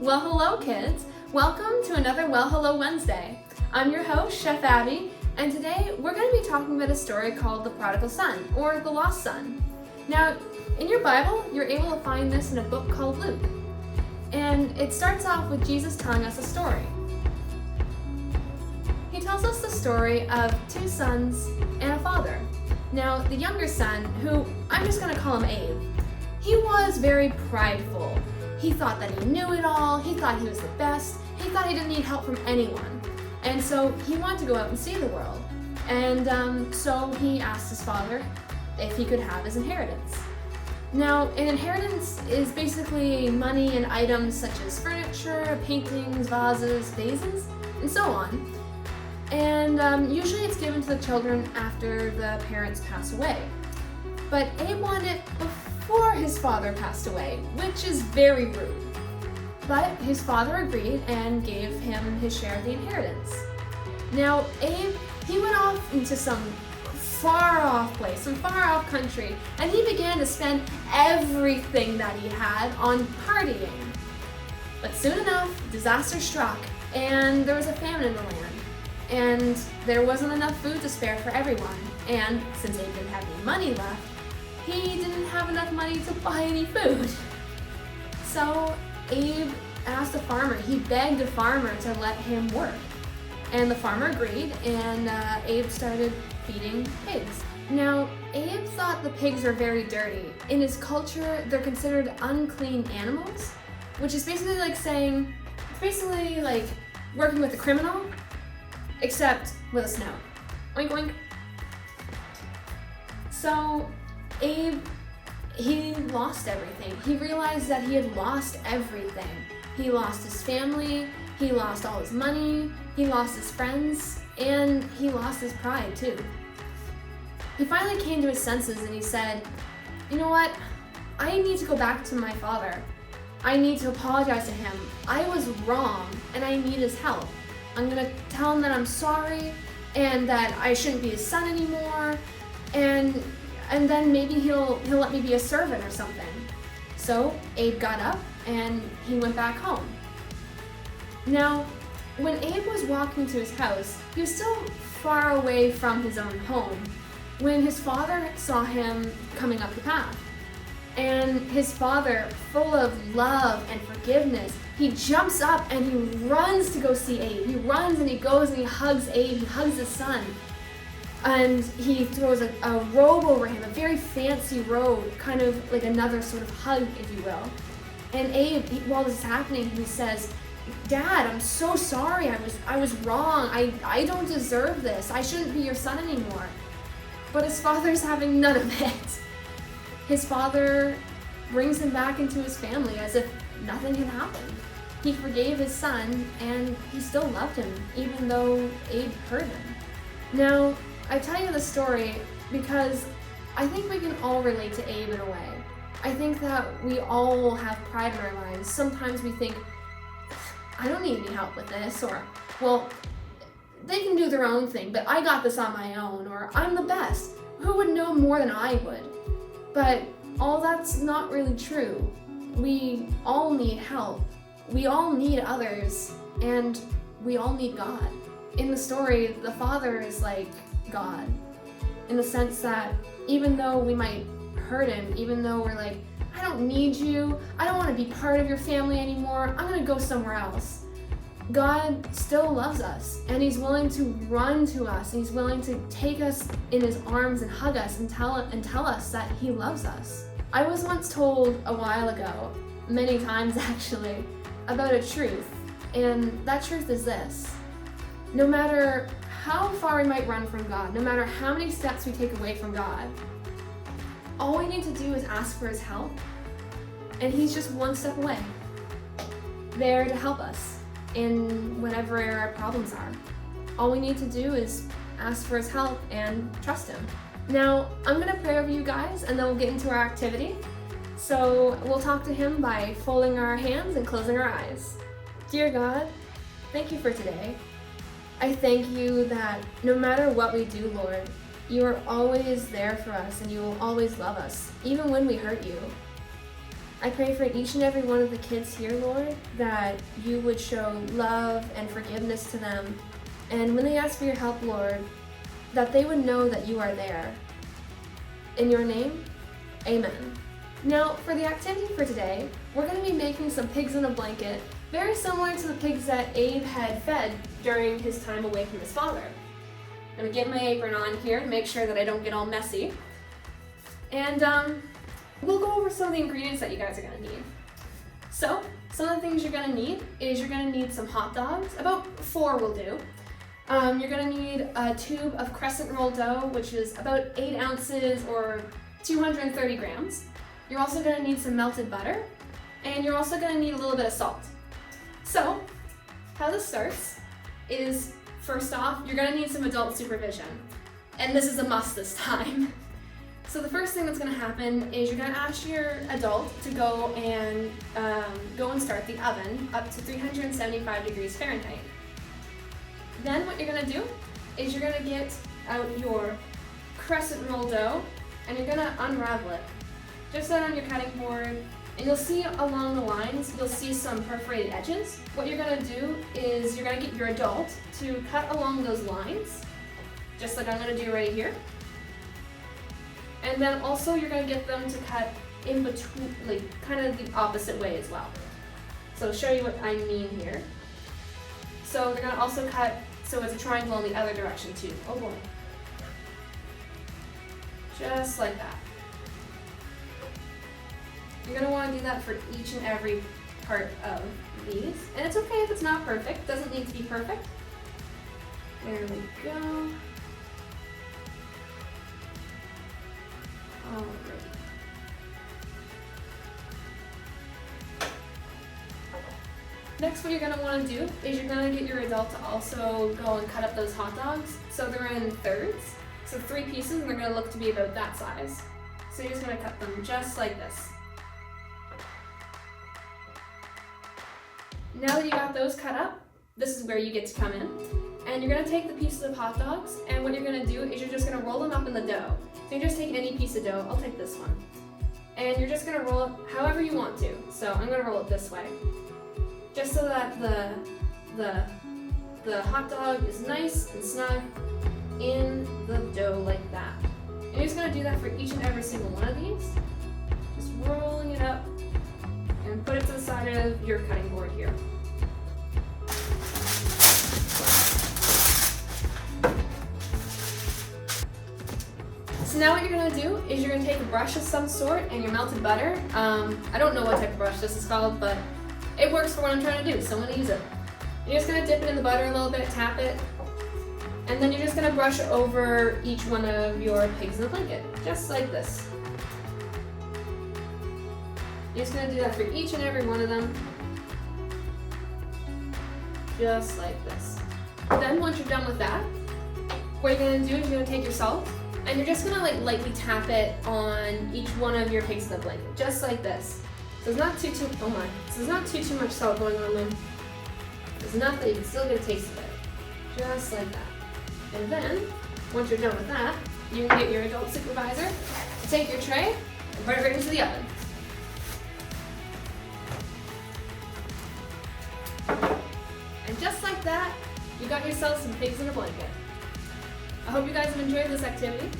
Well, hello kids. Welcome to another Well, Hello Wednesday. I'm your host, Chef Abbie, and today we're going to be talking about a story called The Prodigal Son, or The Lost Son. Now, in your Bible, you're able to find this in a book called Luke. And it starts off with Jesus telling us a story. He tells us the story of two sons and a father. Now, the younger son, who I'm just going to call him Abe, he was very prideful. He thought that he knew it all, he thought he was the best, he thought he didn't need help from anyone. And so he wanted to go out and see the world. And so he asked his father if he could have his inheritance. Now, an inheritance is basically money and items such as furniture, paintings, vases, vases, and so on. And usually it's given to the children after the parents pass away. But Abe wanted it before his father passed away, which is very rude. But his father agreed and gave him his share of the inheritance. Now, Abe, he went off into some far-off place, some far-off country, and he began to spend everything that he had on partying. But soon enough, disaster struck, and there was a famine in the land, and there wasn't enough food to spare for everyone. And since Abe didn't have any money left, he didn't have enough money to buy any food. So Abe asked the farmer, he begged the farmer to let him work. And the farmer agreed, and Abe started feeding pigs. Now, Abe thought the pigs were very dirty. In his culture, they're considered unclean animals, which is basically like saying, it's basically like working with a criminal, except with a snout. Oink oink. So Abe, he lost everything. He realized that he had lost everything. He lost his family, he lost all his money, he lost his friends, and he lost his pride too. He finally came to his senses and he said, you know what? I need to go back to my father. I need to apologize to him. I was wrong and I need his help. I'm gonna tell him that I'm sorry and that I shouldn't be his son anymore, and then maybe he'll let me be a servant or something. So Abe got up and he went back home. Now, when Abe was walking to his house, he was still far away from his own home when his father saw him coming up the path. And his father, full of love and forgiveness, he jumps up and he runs to go see Abe. He runs and he goes and he hugs Abe, he hugs his son. And he throws a robe over him, a very fancy robe, kind of like another sort of hug, if you will. And Abe, while this is happening, he says, Dad, I'm so sorry, I was wrong, I don't deserve this, I shouldn't be your son anymore. But his father's having none of it. His father brings him back into his family as if nothing had happened. He forgave his son, and he still loved him, even though Abe hurt him. Now, I tell you the story because I think we can all relate to Abe in a way. I think that we all have pride in our lives. Sometimes we think, I don't need any help with this, or, well, they can do their own thing, but I got this on my own, or I'm the best. Who would know more than I would? But all that's not really true. We all need help. We all need others, and we all need God. In the story, the father is like God, in the sense that even though we might hurt him, even though we're like, I don't need you, I don't want to be part of your family anymore, I'm going to go somewhere else. God still loves us, and he's willing to run to us, and he's willing to take us in his arms and hug us and tell us that he loves us. I was once told a while ago, many times actually, about a truth, and that truth is this. No matter how far we might run from God, no matter how many steps we take away from God, all we need to do is ask for his help, and he's just one step away, there to help us in whatever our problems are. All we need to do is ask for his help and trust him. Now, I'm gonna pray over you guys, and then we'll get into our activity. So we'll talk to him by folding our hands and closing our eyes. Dear God, thank you for today. I thank you that no matter what we do, Lord, you are always there for us and you will always love us, even when we hurt you. I pray for each and every one of the kids here, Lord, that you would show love and forgiveness to them. And when they ask for your help, Lord, that they would know that you are there. In your name, amen. Now, for the activity for today, we're going to be making some pigs in a blanket, very similar to the pigs that Abe had fed during his time away from his father. I'm going to get my apron on here to make sure that I don't get all messy. And we'll go over some of the ingredients that you guys are going to need. So, some of the things you're going to need is you're going to need some hot dogs, about 4 will do. You're going to need a tube of crescent roll dough, which is about 8 ounces or 230 grams. You're also going to need some melted butter, and you're also going to need a little bit of salt. So, how this starts is, first off, you're going to need some adult supervision. And this is a must this time. So the first thing that's going to happen is you're going to ask your adult to go and start the oven up to 375 degrees Fahrenheit. Then what you're going to do is you're going to get out your crescent roll dough and you're going to unravel it. Just set on your cutting board, and you'll see along the lines, you'll see some perforated edges. What you're going to do is you're going to get your adult to cut along those lines, just like I'm going to do right here. And then also you're going to get them to cut in between, like kind of the opposite way as well. So I'll show you what I mean here. So they're going to also cut so it's a triangle in the other direction too. Oh boy. Just like that. You're going to want to do that for each and every part of these. And it's okay if it's not perfect. It doesn't need to be perfect. There we go. Alright. Next, what you're going to want to do is you're going to get your adult to also go and cut up those hot dogs. So they're in thirds. So 3 pieces, and they're going to look to be about that size. So you're just going to cut them just like this. Now that you got those cut up, this is where you get to come in. And you're going to take the pieces of hot dogs, and what you're going to do is you're just going to roll them up in the dough. So you just take any piece of dough, I'll take this one. And you're just going to roll it however you want to. So I'm going to roll it this way. Just so that the hot dog is nice and snug in the dough like that. And you're just going to do that for each and every single one of these. Just rolling it up and put it to the side of your cutting board here. So now what you're going to do is you're going to take a brush of some sort and your melted butter. I don't know what type of brush this is called, but it works for what I'm trying to do, so I'm going to use it. You're just going to dip it in the butter a little bit, tap it, and then you're just going to brush over each one of your pigs in the blanket, just like this. You're just going to do that for each and every one of them, just like this. Then once you're done with that, what you're going to do is you're going to take your salt, and you're just going to lightly tap it on each one of your pigs in the blanket, just like this. So there's not too much salt going on there. There's enough that you can still get a taste of it. Just like that. And then, once you're done with that, you can get your adult supervisor to take your tray and put it right into the oven. And just like that, you got yourself some pigs in a blanket. I hope you guys have enjoyed this activity.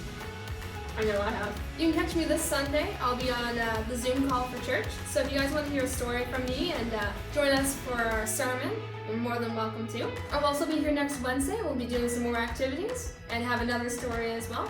I know I have. You can catch me this Sunday. I'll be on the Zoom call for church. So if you guys want to hear a story from me and join us for our sermon, you're more than welcome to. I'll also be here next Wednesday. We'll be doing some more activities and have another story as well.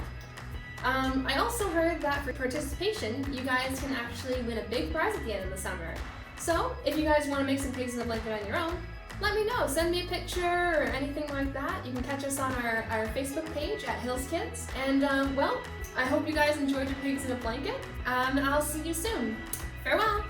I also heard that for participation, you guys can actually win a big prize at the end of the summer. So if you guys want to make some pigs in a blanket on your own, let me know. Send me a picture or anything like that. You can catch us on our Facebook page at Hills Kids. And well, I hope you guys enjoyed your pigs in a blanket, and I'll see you soon. Farewell!